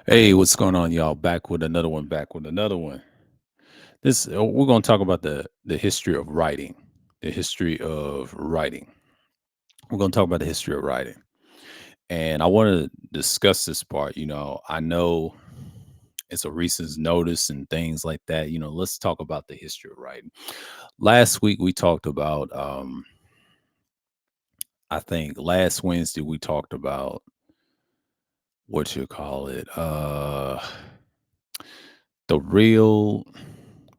Hey, what's going on, y'all? Back with another one. Back with another one. This we're going to talk about the history of writing. The history of writing. We're going to talk about the history of writing, and I want to discuss this part. I know it's a recent notice and things like that. Let's talk about the history of writing. Last week we talked about. I think last Wednesday we talked about what you call it. The real.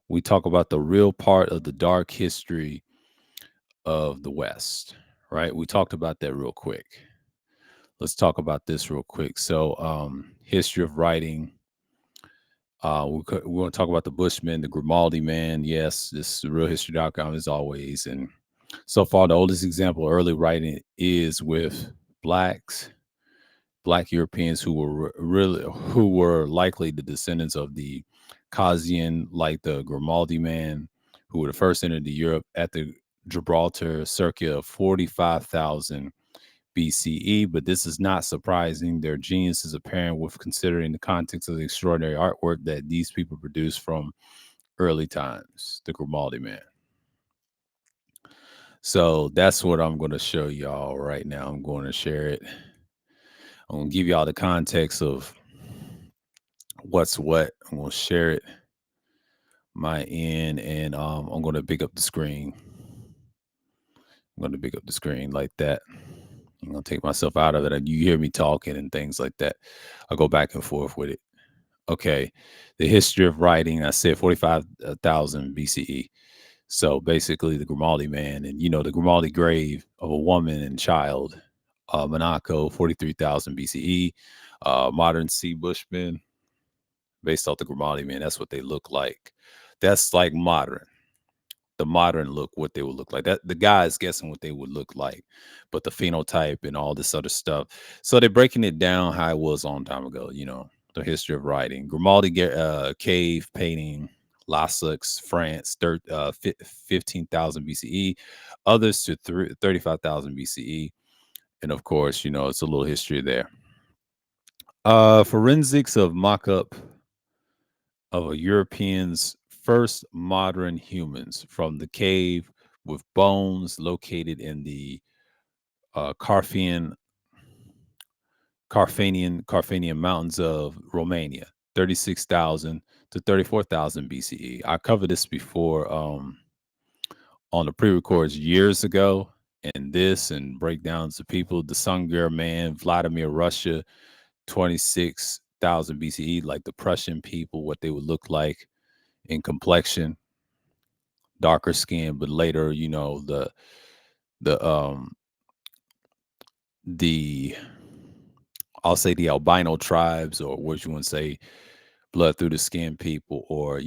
We talk about the real part of the dark history of the West, right? We talked about that real quick. Let's talk about this real quick. So, history of writing. We want to talk about the Bushmen, the Grimaldi man. Yes, this is realhistory.com as always. And so far, the oldest example of early writing is with blacks, black Europeans who were likely the descendants of the Kazian, like the Grimaldi man, who were the first entered Europe at the Gibraltar circa 45,000 BCE. But this is not surprising. Their genius is apparent with considering the context of the extraordinary artwork that these people produced from early times. The Grimaldi man. So that's what I'm going to show y'all right now. I'm going to share it. I'm going to give y'all the context of what's what. I'm gonna share it my end, and I'm gonna pick up the screen. I'm gonna pick up the screen like that. I'm gonna take myself out of it, and you hear me talking and things like that. I'll go back and forth with it. Okay, the history of writing. I said 45,000 BCE. So basically, the Grimaldi man, and the Grimaldi grave of a woman and child, Monaco, 43,000 BCE. Modern sea Bushmen, based off the Grimaldi man. That's what they look like. That's like modern, the modern look, what they would look like. That the guy is guessing what they would look like, but the phenotype and all this other stuff. So they're breaking it down how it was a long time ago. The history of writing. Grimaldi cave painting. Lascaux, France, 15,000 BCE. Others to 35,000 BCE. And of course, it's a little history there. Forensics of mock-up of a Europeans' first modern humans from the cave with bones located in the Carpathian Carpathian Mountains of Romania, 36,000 to 34,000 BCE. I covered this before on the pre-records years ago, and this and breakdowns of people. The Sungur man, Vladimir, Russia, 26,000 BCE, like the Prussian people, what they would look like in complexion, darker skin, but later, the the I'll say the albino tribes, or what you want to say, blood through the skin people, or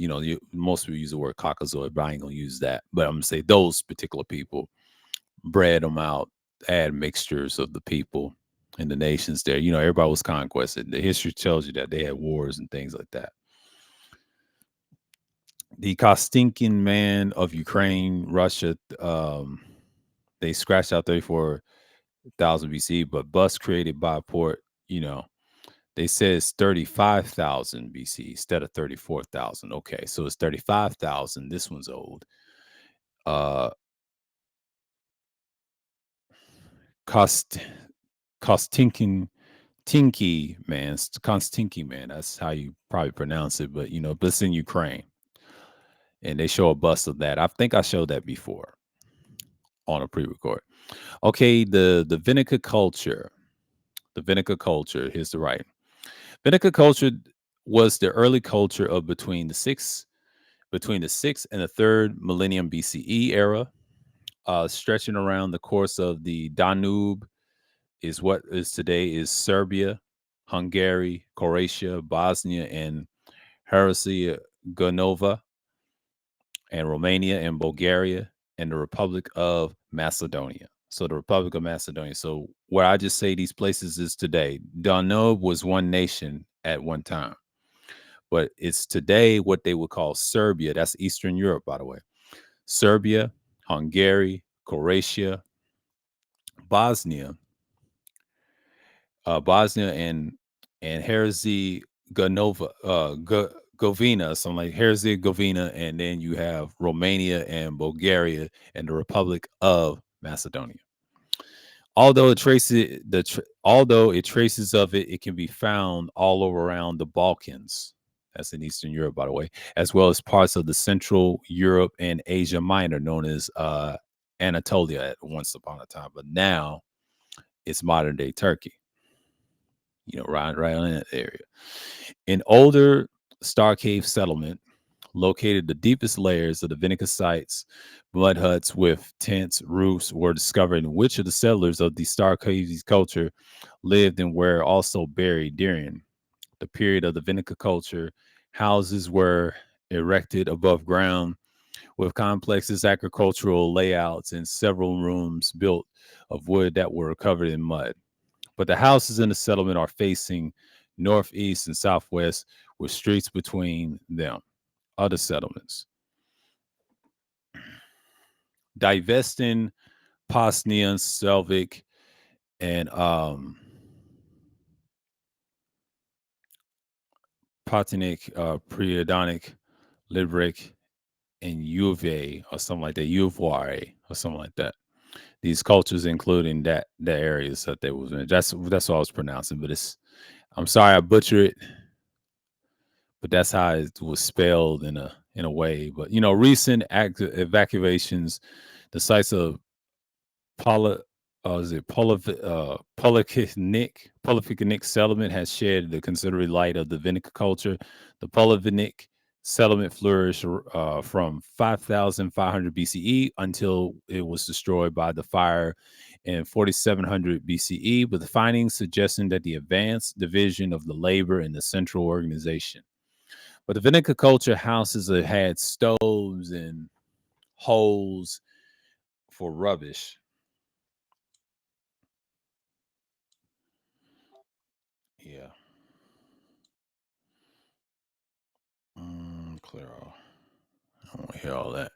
most people use the word Caucasoid, but I ain't gonna use that. But I'm gonna say those particular people bred them out, add mixtures of the people and the nations there. Everybody was conquested. The history tells you that they had wars and things like that. The Kostinkin man of Ukraine, Russia, they scratched out 34,000 BC, but bus created by a port, they said it's 35,000 BC instead of 34,000. Okay, so it's 35,000. This one's old. Uh, Kost Kostinkin Tinky man, Kostinky man. That's how you probably pronounce it, but it's in Ukraine, and they show a bust of that. I think I showed that before on a pre-record. Okay, the Vinica culture. The Vinica culture. Here's the right. Vinica culture was the early culture of between the 6th and the 3rd millennium BCE era, stretching around the course of the Danube, is what is today is Serbia, Hungary, Croatia, Bosnia, and Herzegovina, and Romania and Bulgaria, and the Republic of Macedonia. So the Republic of Macedonia. So where I just say these places is today. Danube was one nation at one time, but it's today what they would call Serbia. That's Eastern Europe, by the way. Serbia, Hungary, Croatia, Bosnia, Bosnia and Herzegovina. Ganova, Govina, something like Herzegovina, and then you have Romania and Bulgaria and the Republic of Macedonia. Although it traces of it, it can be found all over around the Balkans. That's in Eastern Europe, by the way, as well as parts of the Central Europe and Asia Minor, known as Anatolia at once upon a time. But now it's modern day Turkey. Right in that area. An older Star Cave settlement located the deepest layers of the Vinica sites. Mud huts with tents, roofs were discovered in which of the settlers of the Star Cave culture lived and were also buried during the period of the Vinica culture. Houses were erected above ground with complexes agricultural layouts and several rooms built of wood that were covered in mud. But the houses in the settlement are facing northeast and southwest with streets between them. Other settlements. Divestin, Bosnian, Selvik, and Patinik, Priodonic, Libric, and Uve, or something like that, Uvare, or something like that. These cultures, including the areas that they was in. That's what I was pronouncing, but I'm sorry I butcher it, but that's how it was spelled in a way. But recent evacuations, the sites of Poly, is it Polyphonic settlement has shed the considerable light of the Vinica culture. The Polyphonic settlement flourished from 5500 BCE until it was destroyed by the fire in 4700 BCE, with the findings suggesting that the advanced division of the labor in the central organization. But the Vinica culture houses that had stoves and holes for rubbish. Yeah. Clear off. I don't want to hear all that.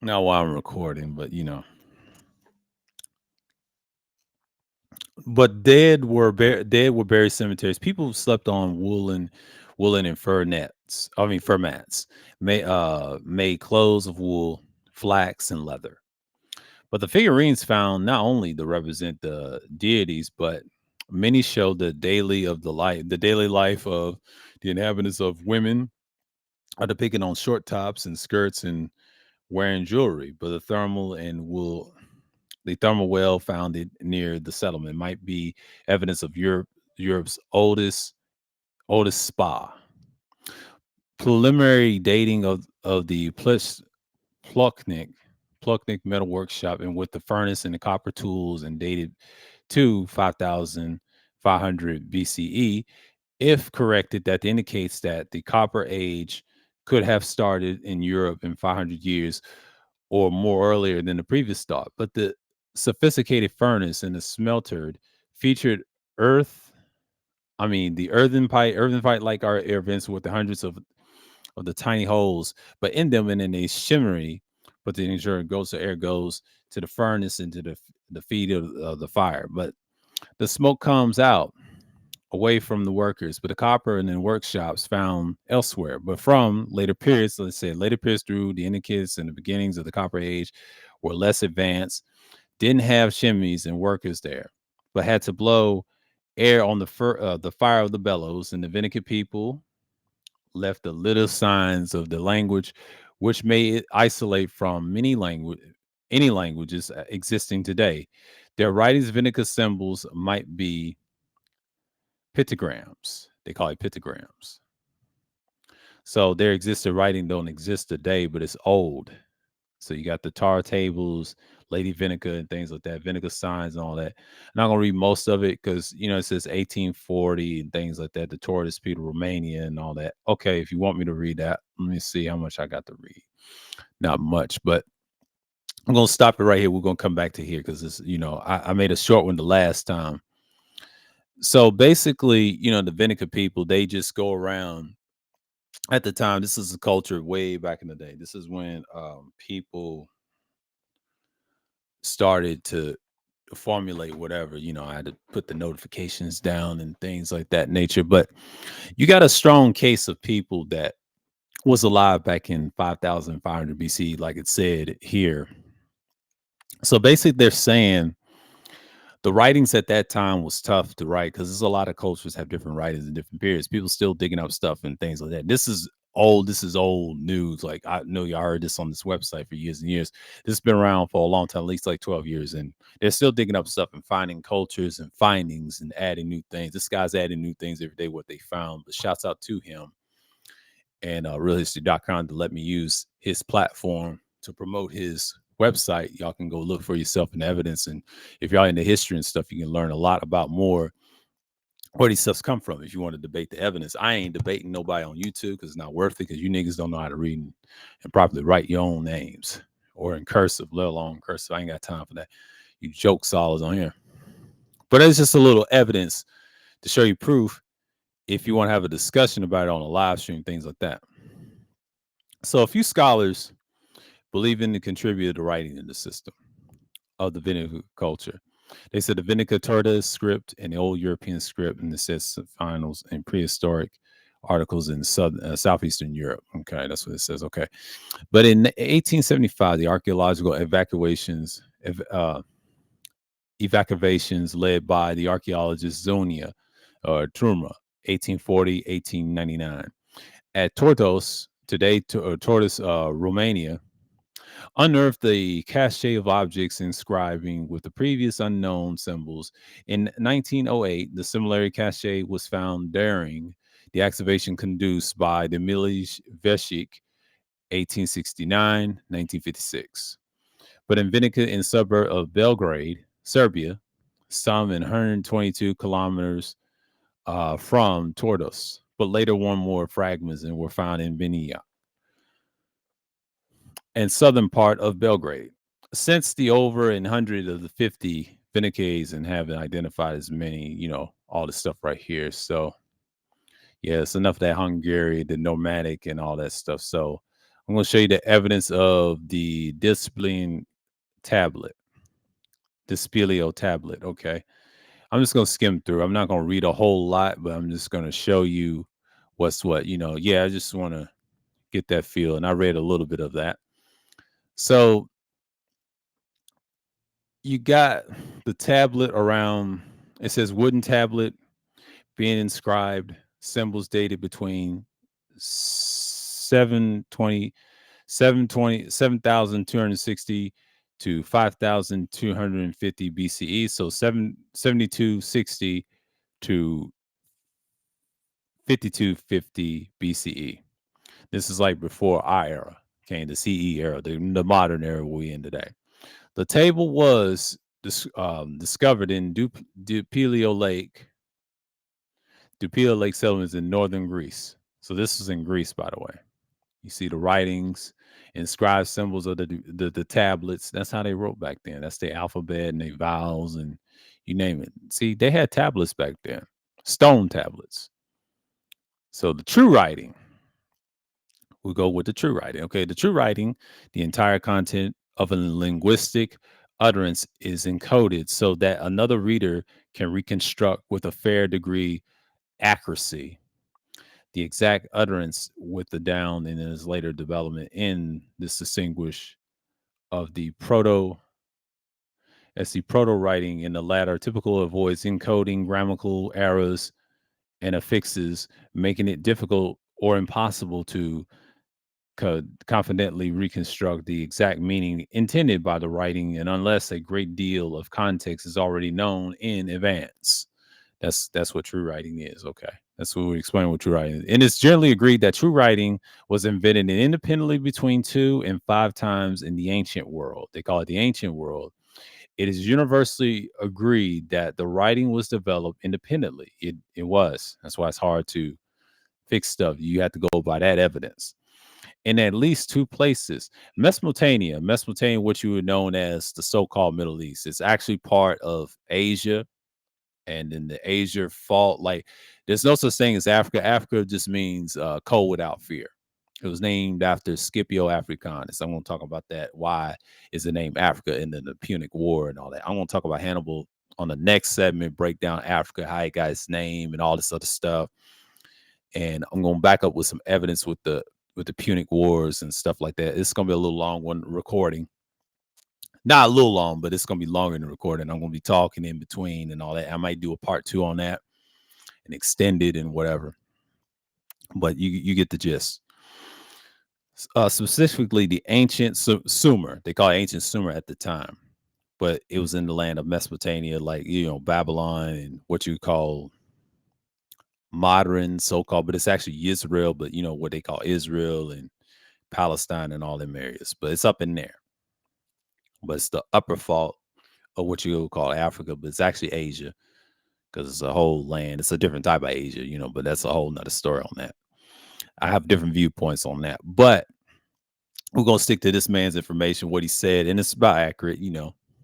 Not while I'm recording, but But dead were buried cemeteries. People slept on woolen and fur nets. I mean fur mats. Made clothes of wool, flax, and leather. But the figurines found not only to represent the deities, but many show the daily life of the inhabitants of women are depicted on short tops and skirts and wearing jewelry. But the thermal well found near the settlement might be evidence of Europe's oldest spa. Preliminary dating of the Pluknik Pluknik metal workshop and with the furnace and the copper tools and dated to 5500 BCE. If corrected, that indicates that the Copper Age could have started in Europe in 500 years or more earlier than the previous thought. But the sophisticated furnace and the smelter featured earth. I mean, the earthen pipe like our air vents with the hundreds of the tiny holes, but in them and then they shimmery. But the ensure goes the air goes to the furnace into the feed of the fire. But the smoke comes out away from the workers, but the copper and then workshops found elsewhere. But from later periods, let's say later periods through the Incas and the beginnings of the Copper Age, were less advanced, didn't have chimneys and workers there, but had to blow air on the fire of the bellows. And the Vinica people left the little signs of the language, which may isolate from any languages existing today. Their writings, Vinica symbols might be pictograms. They call it pictograms. So there exists a writing don't exist today, but it's old. So you got the tar tables, Lady Vinica, and things like that, Vinica signs and all that. I'm not gonna read most of it because it says 1840 and things like that, the Tortoise Peter Romania and all that. Okay, if you want me to read that, let me see how much I got to read. Not much, but I'm gonna stop it right here. We're gonna come back to here because I made a short one the last time. So basically, the Vinica people, they just go around at the time. This is a culture way back in the day. This is when people started to formulate whatever. I had to put the notifications down and things like that nature. But you got a strong case of people that was alive back in 5500 BC, like it said here. So basically, they're saying the writings at that time was tough to write because there's a lot of cultures have different writings in different periods. People still digging up stuff and things like that. This is old. This is old news. Like, I know y'all heard this on this website for years and years. This has been around for a long time, at least like 12 years, and they're still digging up stuff and finding cultures and findings and adding new things. This guy's adding new things every day. What they found. But shouts out to him and realhistory.com to let me use his platform to promote his website. Y'all can go look for yourself in evidence. And if y'all into history and stuff, you can learn a lot about more where these stuffs come from if you want to debate the evidence. I ain't debating nobody on YouTube because it's not worth it, because you niggas don't know how to read and properly write your own names or in cursive, let alone cursive. I ain't got time for that. You joke solids on here. But it's just a little evidence to show you proof if you want to have a discussion about it on a live stream, things like that. So a few scholars believe in the contributed to writing in the system of the Vinica culture. They said the Vinica Torta script and the old European script, and it says finals and prehistoric articles in southeastern Europe. Okay, that's what it says. Okay, but in 1875, the archaeological evacuations led by the archaeologist Zonia Turma, 1840-1899, at Tordos, today Tordos, Romania, unearthed the cache of objects inscribing with the previous unknown symbols. In 1908, the similarity cache was found during the excavation conducted by the Milish Veshik, 1869-1956. But in Vinica, in suburb of Belgrade, Serbia, some in 122 kilometers from Tordos, but later one more fragments and were found in Vinia and southern part of Belgrade. Since the over and 100 of the 50 Vinicates and haven't identified as many, all the stuff right here. So, yeah, it's enough of that Hungary, the nomadic, and all that stuff. So, I'm going to show you the evidence of the Dispelio tablet. Dispelio tablet. Okay. I'm just going to skim through. I'm not going to read a whole lot, but I'm just going to show you what's what. Yeah, I just want to get that feel. And I read a little bit of that. So, you got the tablet around, it says wooden tablet being inscribed, symbols dated between 7,260 to 5,250 BCE. So 7260 to 5250 BCE. This is like before our era, okay, the CE era, the modern era we're in today. The table was discovered in Dupilio Lake settlements in northern Greece. So this is in Greece, by the way. You see the writings, inscribed symbols of the tablets. That's how they wrote back then. That's their alphabet and their vowels and you name it. See, they had tablets back then, stone tablets. So the true writing, we'll go with the true writing. Okay, the true writing, the entire content of a linguistic utterance is encoded so that another reader can reconstruct with a fair degree accuracy the exact utterance with the down in his later development in this distinguish of the proto as the proto writing in the latter typical avoids encoding grammatical errors and affixes, making it difficult or impossible to confidently reconstruct the exact meaning intended by the writing, and unless a great deal of context is already known in advance. That's what true writing is. Okay, that's what we explain what true writing is. And it's generally agreed that true writing was invented independently between 2 and 5 times in the ancient world. They call it the ancient world. It is universally agreed that the writing was developed independently. It was. That's why it's hard to fix stuff. You have to go by that evidence. In at least 2 places, Mesopotamia, what you would known as the so-called Middle East, it's actually part of Asia. And in the Asia fault, like there's no such thing as Africa. Africa just means cold without fear. It was named after Scipio Africanus. I'm going to talk about that. Why is the name Africa, and then the Punic War and all that. I'm going to talk about Hannibal on the next segment, break down Africa, how it got its name, and all this other stuff. And I'm going to back up with some evidence with the Punic Wars and stuff like that. It's going to be a little long one recording. Not a little long, but it's going to be longer than the recording. I'm going to be talking in between and all that. I might do a part 2 on that and extend it and whatever. But you get the gist. Specifically the ancient Sumer. They call it ancient Sumer at the time, but it was in the land of Mesopotamia, like Babylon and what you call modern so-called, but it's actually Israel, but what they call Israel and Palestine and all them areas. But it's up in there. But it's the upper fault of what you would call Africa, but it's actually Asia because it's a whole land. It's a different type of Asia, but that's a whole nother story on that. I have different viewpoints on that, but we're gonna stick to this man's information, what he said, and it's about accurate,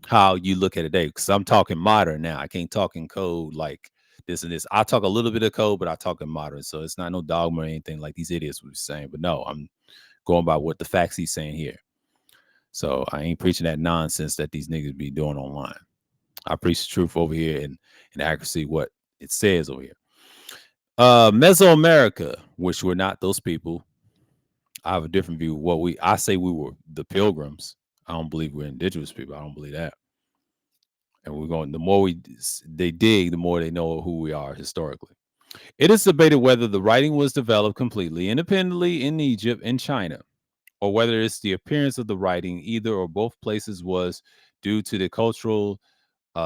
how you look at it today. Because I'm talking modern now. I can't talk in code like this and this. I talk a little bit of code, but I talk in modern. So it's not no dogma or anything like these idiots were saying. But no, I'm going by what the facts he's saying here. So I ain't preaching that nonsense that these niggas be doing online. I preach the truth over here and accuracy what it says over here. Mesoamerica, which we're not those people. I have a different view. I say we were the pilgrims. I don't believe we're indigenous people. I don't believe that. And we're going. The more they dig, the more they know who we are historically. It is debated whether the writing was developed completely independently in Egypt and China, or whether it's the appearance of the writing, either or both places, was due to the cultural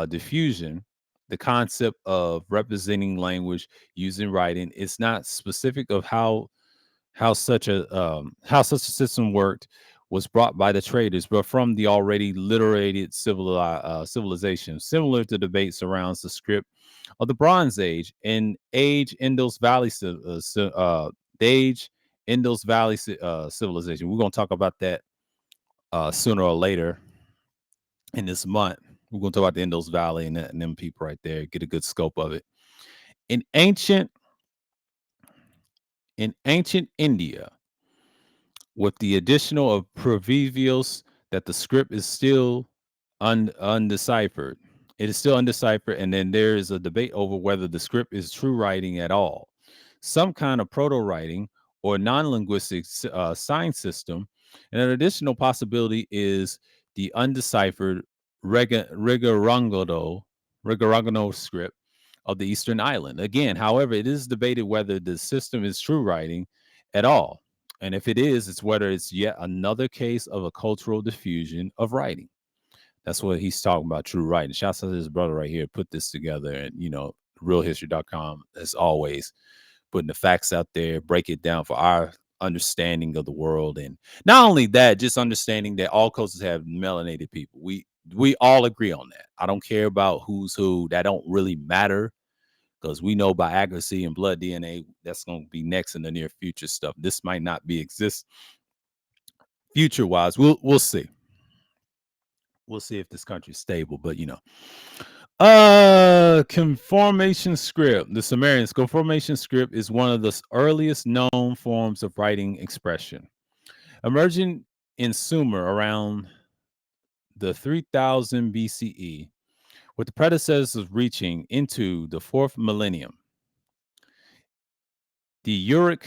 diffusion. The concept of representing language using writing is not specific of how such a system worked was brought by the traders, but from the already literated civilization. Similar to debate surrounds the script of the Bronze Age and age Indus Valley, the age Indus Valley civilization. We're gonna talk about that sooner or later in this month. We're gonna talk about the Indus Valley and them people right there. Get a good scope of it. In ancient India, with the additional of provisos that the script is still undeciphered. It is still undeciphered, and then there is a debate over whether the script is true writing at all. Some kind of proto writing or non linguistic sign system. And an additional possibility is the undeciphered Rigarangano script of the Eastern Island. Again, however, it is debated whether the system is true writing at all. And if it is, it's whether it's yet another case of a cultural diffusion of writing. That's what he's talking about, true writing. Shouts out to his brother right here, put this together. And, realhistory.com, as always, putting the facts out there, break it down for our understanding of the world. And not only that, just understanding that all cultures have melanated people. We all agree on that. I don't care about who's who. That don't really matter because we know by accuracy and blood DNA, that's going to be next in the near future stuff. This might not be exist future wise. We'll see. We'll see if this country's stable, but conformation script. The Sumerians conformation script is one of the earliest known forms of writing expression, emerging in Sumer around the 3000 BCE, with the predecessors reaching into the fourth millennium. The Uric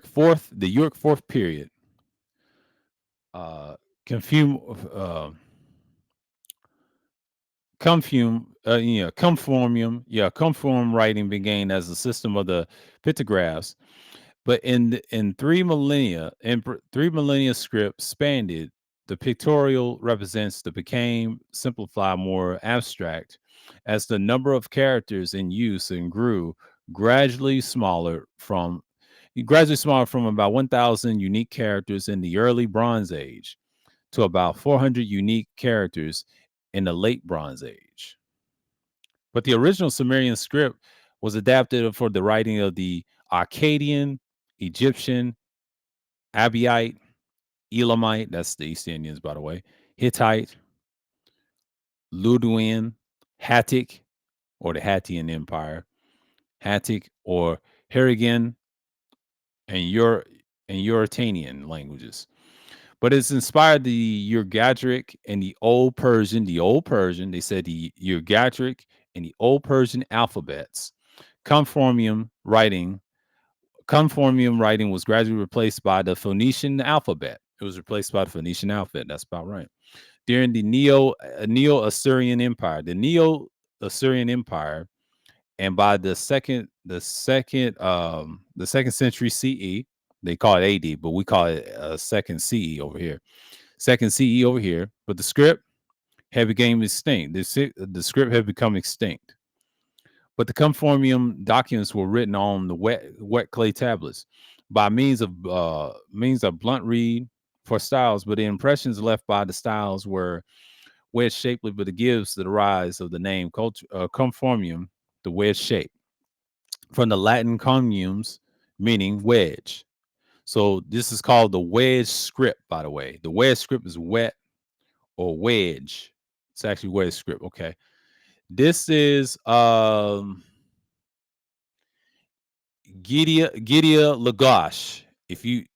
fourth period. Uh, confume, conform writing began as a system of the pictographs, but in 3 millennia script spanned. The pictorial represents the became simplified, more abstract, as the number of characters in use and grew gradually smaller from about 1,000 unique characters in the early Bronze Age to about 400 unique characters in the late Bronze Age. But the original Sumerian script was adapted for the writing of the Akkadian, Egyptian, Abiyite, Elamite, that's the East Indians, by the way, Hittite, Luduan, Hattic, or the Hattian Empire, Hattic or Hurrigan, and Eurytanian languages. But it's inspired the Ugaritic and the Old Persian. The Old Persian, they said the Ugaritic and the Old Persian alphabets. Conformium writing, Conformium writing was gradually replaced by the Phoenician alphabet. It was replaced by the Phoenician alphabet. That's about right. During the Neo Assyrian Empire, the Neo Assyrian Empire, and by the second century CE, they call it AD, but we call it second CE over here. Second CE over here, but the script had become extinct. The script had become extinct. But the conformium documents were written on the wet clay tablets by means of blunt reed for styles, but the impressions left by the styles were wedge shapely, but it gives the rise of the name conformium, the wedge shape, from the Latin conums, meaning wedge. So this is called the wedge script, by the way. The wedge script is wet or wedge. It's actually wedge script. Okay. This is Gidia Lagash. If you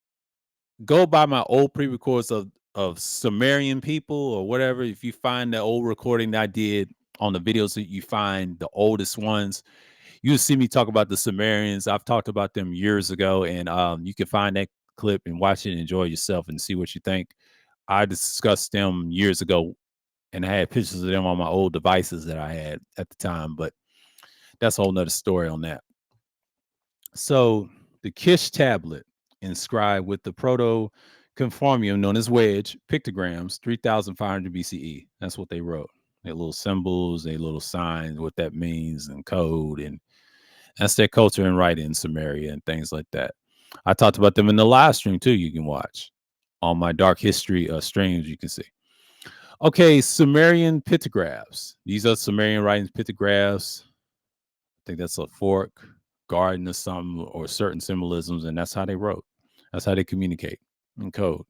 go by my old pre-records of Sumerian people or whatever, if you find the old recording that I did on the videos that you find the oldest ones, you'll see me talk about the Sumerians. I've talked about them years ago, and you can find that clip and watch it and enjoy yourself and see what you think. I discussed them years ago, and I had pictures of them on my old devices that I had at the time, but that's a whole nother story on that. So the Kish tablet inscribed with the proto conformium known as wedge pictograms 3500 BCE. That's what they wrote. Their little symbols, their little signs, what that means, and code. And that's their culture and writing in Samaria and things like that. I talked about them in the live stream too. You can watch on my dark history streams. You can see. Okay, Sumerian pictographs. These are Sumerian writings, pictographs. I think that's a fork, garden, or something, or certain symbolisms, and that's how they wrote. That's how they communicate in code.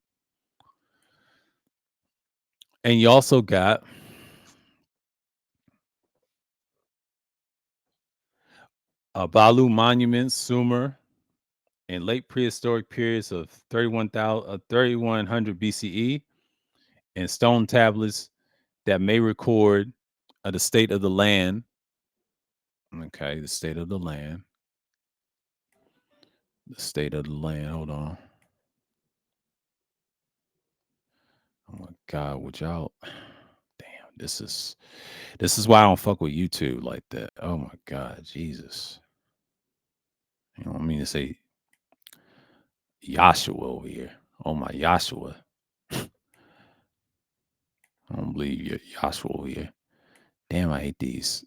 And you also got Balu monuments, Sumer, in late prehistoric periods of 3100 BCE, and stone tablets that may record the state of the land. Okay, the state of the land. The state of the land. Hold on. Oh my God, would y'all? Damn, this is why I don't fuck with YouTube like that. Oh my God, Jesus. You know what I mean to say Yahshua over here. Oh my Yahshua. I don't believe you Yahshua over here. Damn, I hate these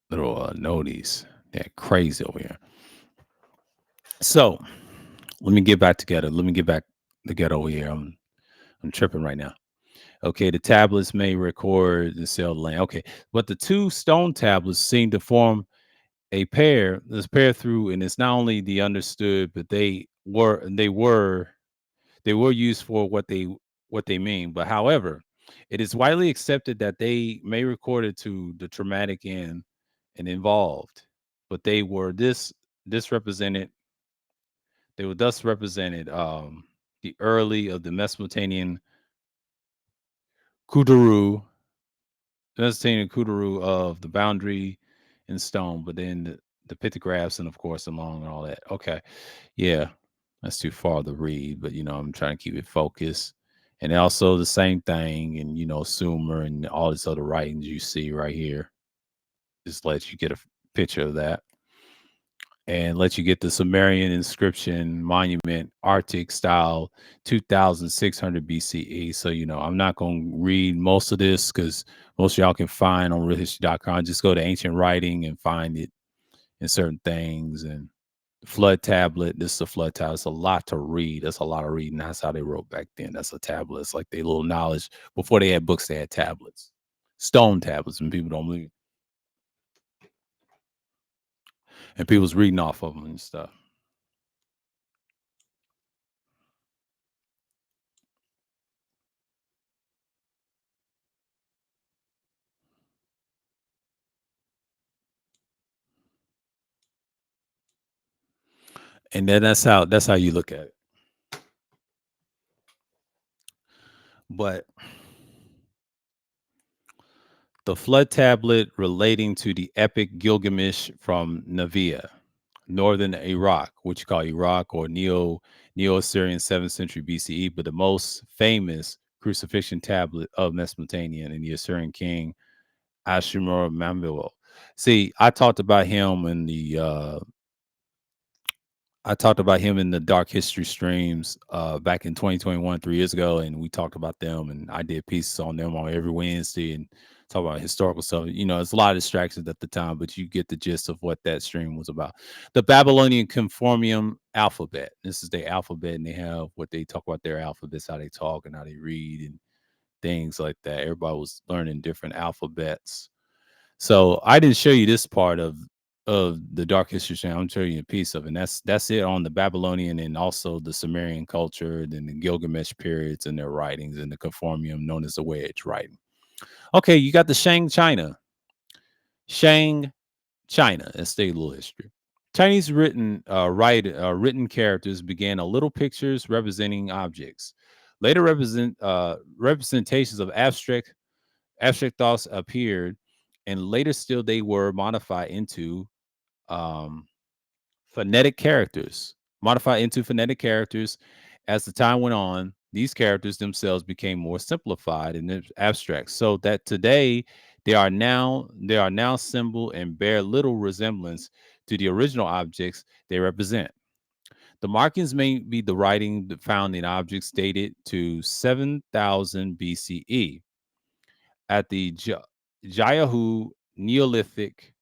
little noties. They're crazy over here. So let me get back together. Let me get back together over here. I'm tripping right now. Okay, the tablets may record the cell lane. Okay, but the two stone tablets seem to form a pair. This pair through, and it's not only the understood, but they were used for what they mean. But however, it is widely accepted that they may record it to the traumatic end and involved, but this represented they were thus represented the early of the Kuduru Mesopotamian Kuduru of the boundary in stone, but then the pictographs and of course along and all that. Okay, yeah, that's too far to read, but I'm trying to keep it focused. And also the same thing, and Sumer and all these other writings you see right here. Just let you get a picture of that and let you get the Sumerian inscription monument, Arctic style, 2600 BCE. So, I'm not going to read most of this because most of y'all can find on realhistory.com. Just go to ancient writing and find it in certain things. And the flood tablet, this is a flood tablet. It's a lot to read. That's a lot of reading. That's how they wrote back then. That's a tablet. It's like their little knowledge. Before they had books, they had tablets, stone tablets, and people don't believe. And people's reading off of them and stuff. And then that's how you look at it. But the flood tablet relating to the epic Gilgamesh from Navia, northern Iraq, which you call Iraq or Neo-Assyrian 7th century BCE, but the most famous crucifixion tablet of Mesopotamia and the Assyrian king Ashurbanipal. See, I talked about him in the Dark History streams back in 2021, 3 years ago, and we talked about them, and I did pieces on them on every Wednesday and talk about historical stuff. It's a lot of distractions at the time, but you get the gist of what that stream was about. The Babylonian Conformium alphabet. This is their alphabet, and they have what they talk about their alphabets, how they talk and how they read and things like that. Everybody was learning different alphabets. So I didn't show you this part of the Dark History Channel. I'm showing you a piece of it. And that's it on the Babylonian and also the Sumerian culture, then the Gilgamesh periods and their writings and the Conformium known as the Wedge writing. Okay, you got the Shang China. Shang China. That's their little history. Chinese written characters began a little pictures representing objects. Later representations of abstract thoughts appeared, and later still they were modified into um, phonetic characters, modified into phonetic characters. As the time went on, these characters themselves became more simplified and abstract, so that today they are now symbol and bear little resemblance to the original objects they represent. The markings may be the writing found in objects dated to 7,000 BCE at the Jayahu Neolithic.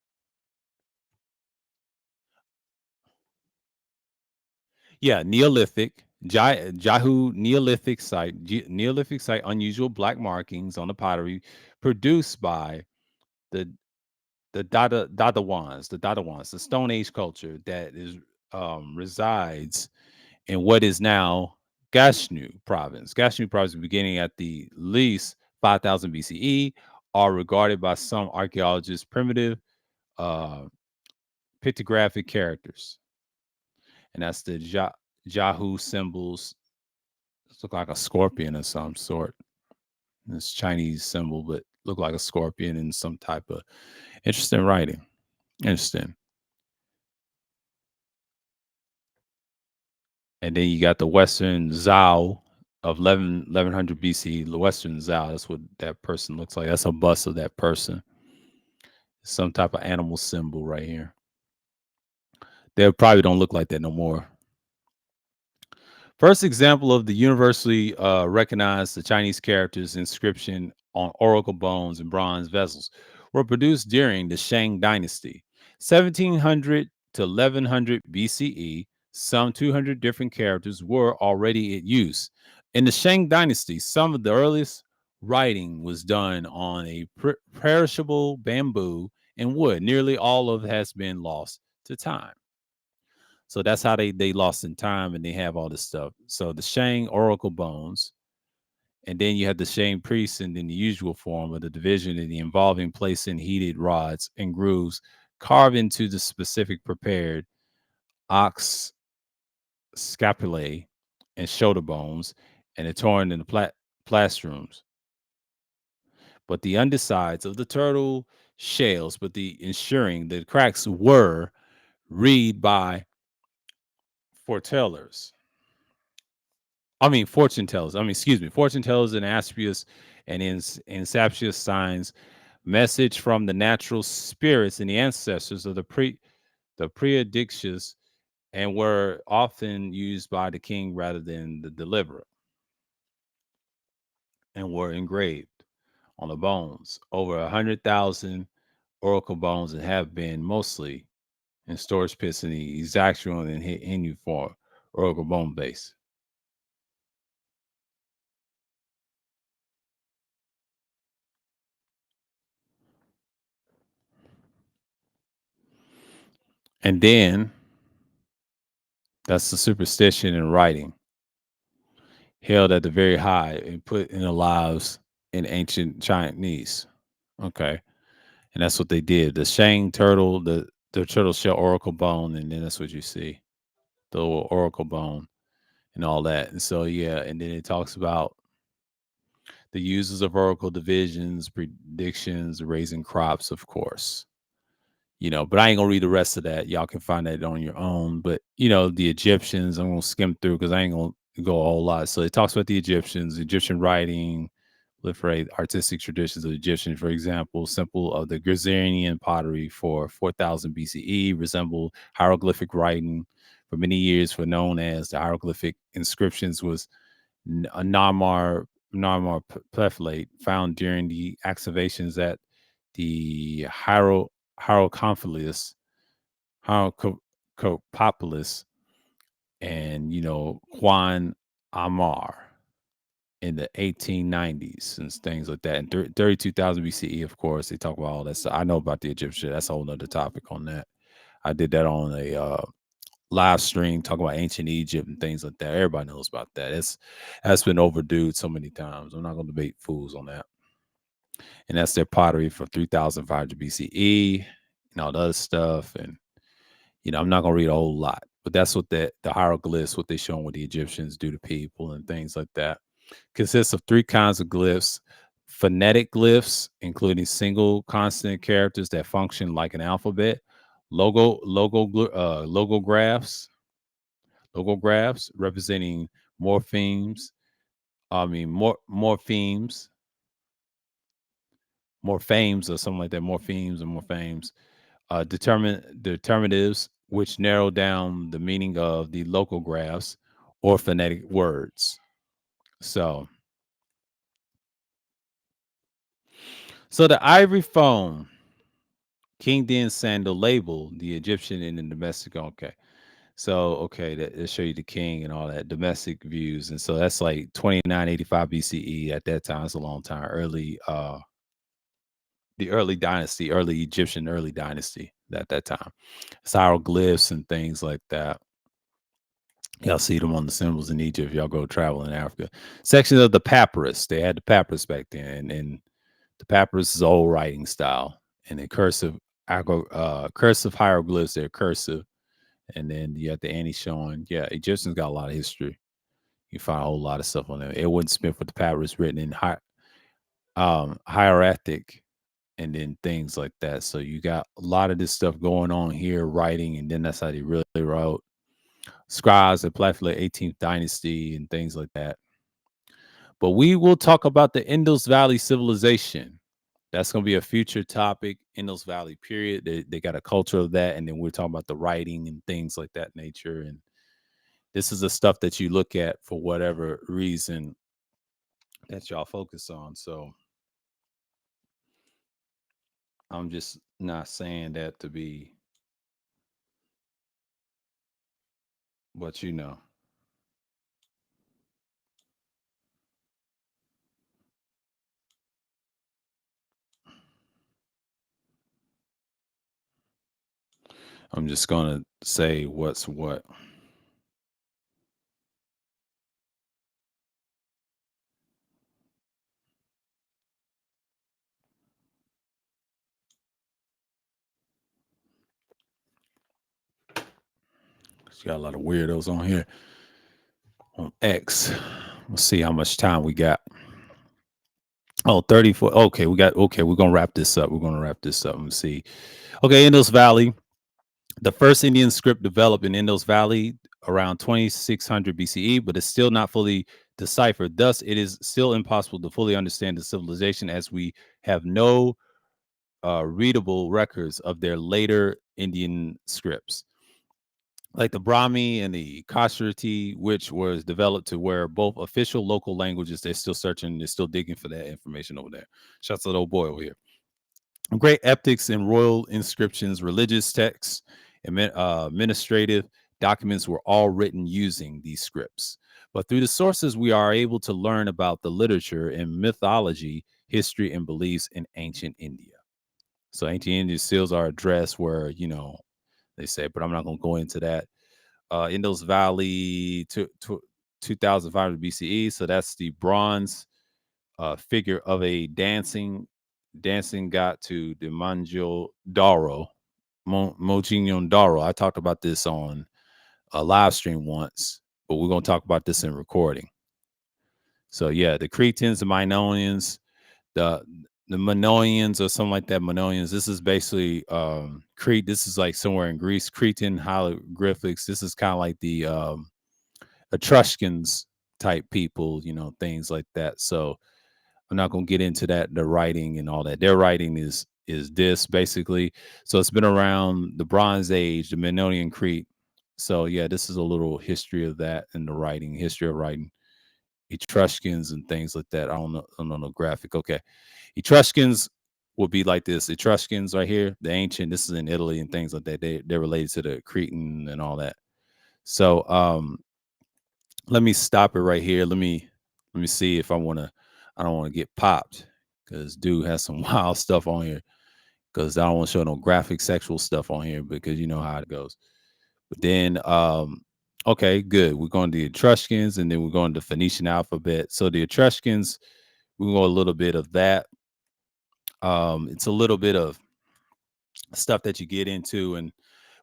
Yeah, Neolithic, Jahu Neolithic site, unusual black markings on the pottery produced by the Dadawans, the Stone Age culture that is resides in what is now Gashnu province. Gashnu province, beginning at the least 5,000 BCE, are regarded by some archaeologists primitive uh, pictographic characters, and that's the Jahu symbols. Look like a scorpion of some sort. This Chinese symbol, but look like a scorpion in some type of interesting writing. Interesting. And then you got the Western Zhao of 1100 BC. The Western Zhao, that's what that person looks like. That's a bust of that person. Some type of animal symbol right here. They probably don't look like that no more. First example of the universally recognized the Chinese characters inscription on oracle bones and bronze vessels were produced during the Shang Dynasty, 1700 to 1100 BCE. Some 200 different characters were already in use. In the Shang Dynasty, some of the earliest writing was done on a perishable bamboo and wood. Nearly all of it has been lost to time. So that's how they lost in time, and they have all this stuff. So the Shang oracle bones, and then you have the Shang priests, and then the usual form of the division and the involving placing heated rods and grooves carved into the specific prepared ox scapulae and shoulder bones, and it torn in the plastrums. But the undersides of the turtle shells, but the ensuring the cracks were read by foretellers. Fortune tellers. Excuse me, fortune tellers and Aspius and in Sapsius signs message from the natural spirits and the ancestors of the predictions, and were often used by the king rather than the deliverer, and were engraved on the bones. Over 100,000 oracle bones that have been mostly in storage pits in the Exactrian and Hindu form oracle bone base. And then that's the superstition in writing, held at the very high and put in the lives in ancient Chinese. Okay. And that's what they did. The Shang turtle, the turtle shell oracle bone, and then that's what you see. the oracle bone and all that. And so yeah, and then it talks about the uses of oracle divisions, predictions, raising crops, of course. But I ain't gonna read the rest of that. Y'all can find that on your own. But the Egyptians, I'm gonna skim through because I ain't gonna go a whole lot. So it talks about the Egyptians, Egyptian writing, proliferate artistic traditions of the Egyptians, for example, simple of the Gazarian pottery for 4000 BCE resembled hieroglyphic writing. For many years, were known as the hieroglyphic inscriptions was a Narmar plethylate found during the excavations at the Hieroconpolis, Hierocopolis, and Juan Amar in the 1890s and things like that. And 32,000 BCE, of course, they talk about all that stuff. I know about the Egyptian. That's a whole nother topic on that. I did that on a live stream talking about ancient Egypt and things like that. Everybody knows about that. That's been overdue so many times. I'm not going to debate fools on that. And that's their pottery from 3,500 BCE and all the other stuff. And I'm not going to read a whole lot, but that's what the hieroglyphs, what they shown what the Egyptians do to people and things like that. Consists of three kinds of glyphs: phonetic glyphs, including single consonant characters that function like an alphabet; logographs, representing morphemes. I mean, morphemes or something like that. Morphemes and morphemes. Determinatives, which narrow down the meaning of the logographs or phonetic words. So the ivory phone, King Din sandal label, the Egyptian and the domestic. Okay. So, okay, that show you the king and all that domestic views. And so that's like 2985 BCE. At that time, it's a long time. The early dynasty, early Egyptian, early dynasty at that time. It's hieroglyphs and things like that. Y'all see them on the symbols in Egypt. Y'all go travel in Africa. Section of the papyrus. They had the papyrus back then. And the papyrus is old writing style. And the cursive hieroglyphs, they're cursive. And then you have the Annie showing. Yeah, Egyptians got a lot of history. You find a whole lot of stuff on there. Edwin Smith with the papyrus written in hieratic and then things like that. So you got a lot of this stuff going on here, writing, and then that's how they really wrote. Scribes and Plaflet 18th dynasty and things like that. But we will talk about the Indus Valley civilization. That's going to be a future topic. Indus Valley period. They got a culture of that, and then we're talking about the writing and things like that nature. And this is the stuff that you look at for whatever reason that y'all focus on. So I'm just not saying that to be what you know. I'm just gonna say what's what. Got a lot of weirdos on here on X. Let's see how much time we got. Oh, 34. Okay, we're gonna wrap this up. We're gonna wrap this up and see. Okay, Indus Valley. The first Indian script developed in Indus Valley around 2600 BCE, but it's still not fully deciphered. Thus, it is still impossible to fully understand the civilization as we have no readable records of their later Indian scripts, like the Brahmi and the Kashrati, which was developed to where both official local languages. They're still searching, they're still digging for that information over there. Shouts to the old boy over here. Great epics and royal inscriptions, religious texts, and administrative documents were all written using these scripts. But through the sources, we are able to learn about the literature and mythology, history, and beliefs in ancient India. So ancient India seals are addressed where, they say, but I'm not going to go into that. Indus Valley, 2500 BCE. So that's the bronze figure of a dancing god to the Mohenjo Daro. Mohenjo Daro. I talked about this on a live stream once, but we're gonna talk about this in recording. So yeah, the Cretans, the Minoans, the the Minoans or something like that. Minoans. This is basically Crete. This is like somewhere in Greece. Cretan hieroglyphics. This is kind of like the Etruscans type people, things like that. So I'm not gonna get into that, the writing and all that. Their writing is this basically. So it's been around the Bronze Age, the Minoan Crete. So yeah, this is a little history of that and the writing, history of writing. Etruscans and things like that. I don't know no graphic. Okay. Etruscans will be like this. Etruscans right here, the ancient, this is in Italy and things like that. They're related to the Cretan and all that. So let me stop it right here. Let me see if I don't want to get popped because dude has some wild stuff on here. Because I don't want to show no graphic sexual stuff on here because you know how it goes. But then okay, good. We're going to the Etruscans and then we're going to Phoenician alphabet. So the Etruscans, we go a little bit of that. It's a little bit of stuff that you get into, and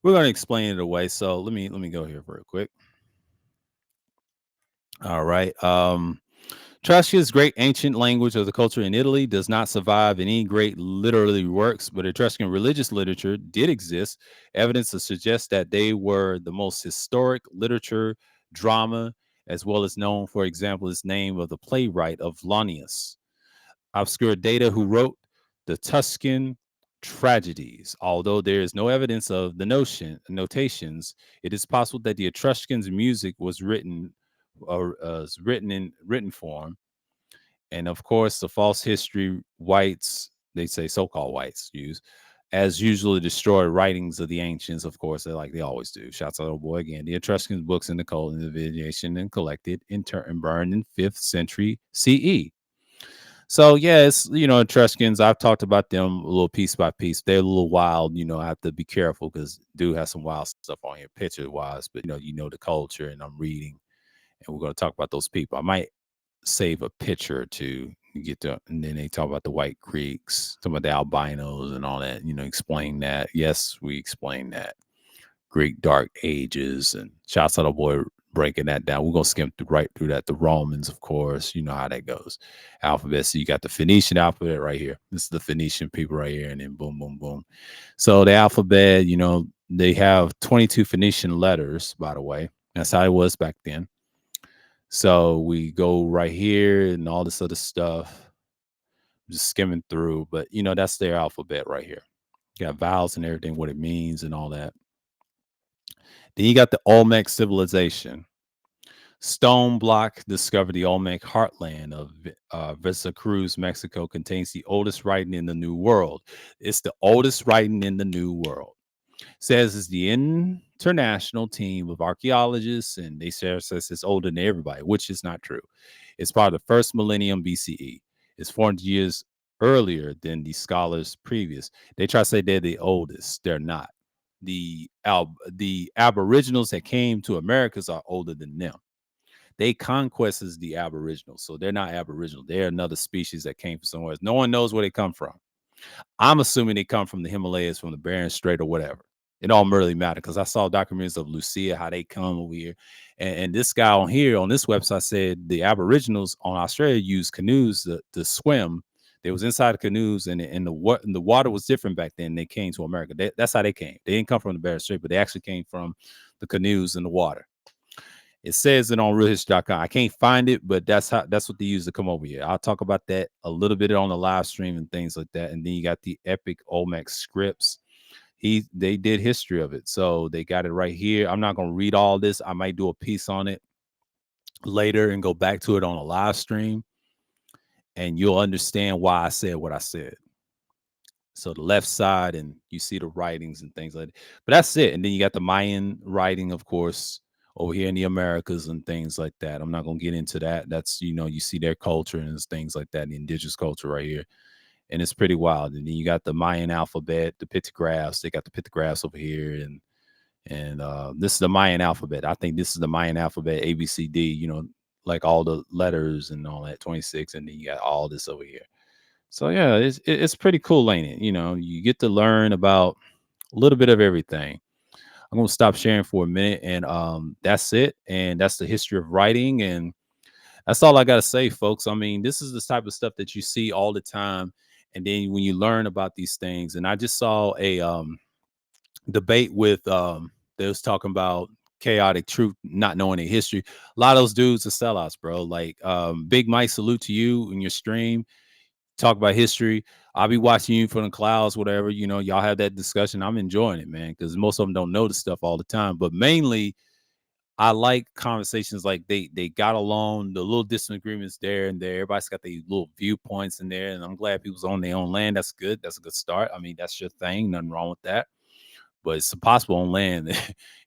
we're going to explain it away. So let me go here real quick. All right. Etrusca's great ancient language of the culture in Italy does not survive in any great literary works, but Etruscan religious literature did exist. Evidence to suggest that they were the most historic literature, drama, as well as known, for example, its name of the playwright of Lonius. Obscure data who wrote the Tuscan tragedies. Although there is no evidence of the notations, it is possible that the Etruscans' music was written or written in written form. And of course, the false history whites, they say so-called whites use, as usually destroy writings of the ancients. Of course, they always do. Shouts out, old boy again. The Etruscan books in the cold individuation and collected, in turn, burned in 5th century CE. So yeah, it's Etruscans. I've talked about them a little piece by piece. They're a little wild. I have to be careful because dude has some wild stuff on here, picture wise. But the culture, and I'm reading, and we're going to talk about those people. I might save a picture or two to get to, and then they talk about the white Greeks, talk about the albinos and all that. Explain that. Yes, we explain that. Greek Dark Ages, and shouts out to boy breaking that down. We're gonna skim right through that. The Romans, of course, you know how that goes. Alphabet. So you got the Phoenician alphabet right here. This is the Phoenician people right here, and then boom, boom, boom. So the alphabet, they have 22 Phoenician letters, by the way. That's how it was back then. So we go right here and all this other stuff. Just skimming through, but that's their alphabet right here. You got vowels and everything, what it means and all that. Then you got the Olmec civilization. Stone block discovered the Olmec heartland of Veracruz, Mexico, contains the oldest writing in the New World. It's the oldest writing in the New World. Says it's the international team of archaeologists, and they say it's older than everybody, which is not true. It's part of the first millennium BCE. It's 400 years earlier than the scholars previous. They try to say they're the oldest. They're not. The Aboriginals that came to Americas are older than them. They conquested the Aboriginals, so they're not Aboriginal. They're another species that came from somewhere else. No one knows where they come from. I'm assuming they come from the Himalayas, from the Bering Strait or whatever. It don't really matter because I saw documentaries of Lucia, how they come over here. And this guy on here on this website said the Aboriginals on Australia used canoes to swim. They was inside the canoes, and the water was different back then. They came to America. That's how they came. They didn't come from the Bering Strait, but they actually came from the canoes in the water. It says it on realhistory.com. I can't find it, but that's what they use to come over here. I'll talk about that a little bit on the live stream and things like that. And then you got the epic Olmec scripts. They did history of it. So they got it right here. I'm not gonna read all this. I might do a piece on it later and go back to it on a live stream, and you'll understand why I said what I said. So the left side, and you see the writings and things like that. But that's it. And then you got the Mayan writing, of course, over here in the Americas and things like that. I'm not gonna get into that. That's you see their culture and things like that, the indigenous culture right here. And it's pretty wild. And then you got the Mayan alphabet, the pictographs. They got the pictographs over here, and this is the Mayan alphabet. I think this is the Mayan alphabet, ABCD. Like all the letters and all that, 26, and then you got all this over here. So yeah, it's pretty cool, ain't it? You get to learn about a little bit of everything. I'm gonna stop sharing for a minute, and that's it. And that's the history of writing, and that's all I gotta say, folks. I mean, this is the type of stuff that you see all the time, and then when you learn about these things. And I just saw a debate with they was talking about chaotic truth, not knowing the history. A lot of those dudes are sellouts, bro. Like Big Mike, salute to you in your stream. Talk about history. I'll be watching you from the clouds, whatever. You know, y'all have that discussion. I'm enjoying it, man, because most of them don't know the stuff all the time. But mainly, I like conversations like they got along. The little disagreements there and there. Everybody's got their little viewpoints in there, and I'm glad people's on their own land. That's good. That's a good start. I mean, that's your thing. Nothing wrong with that. But it's impossible on land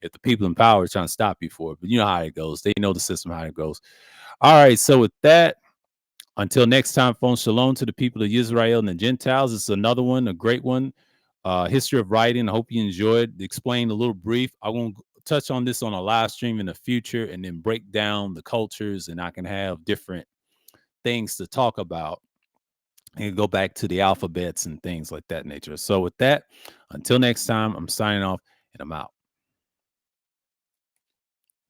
if the people in power are trying to stop you for it. But you know how it goes. They know the system, how it goes. All right. So with that, until next time, phone shalom to the people of Israel and the Gentiles. It's another one, a great one. History of writing. I hope you enjoyed. Explain a little brief. I won't touch on this on a live stream in the future and then break down the cultures, and I can have different things to talk about and go back to the alphabets and things like that nature. So with that, until next time, I'm signing off and I'm out.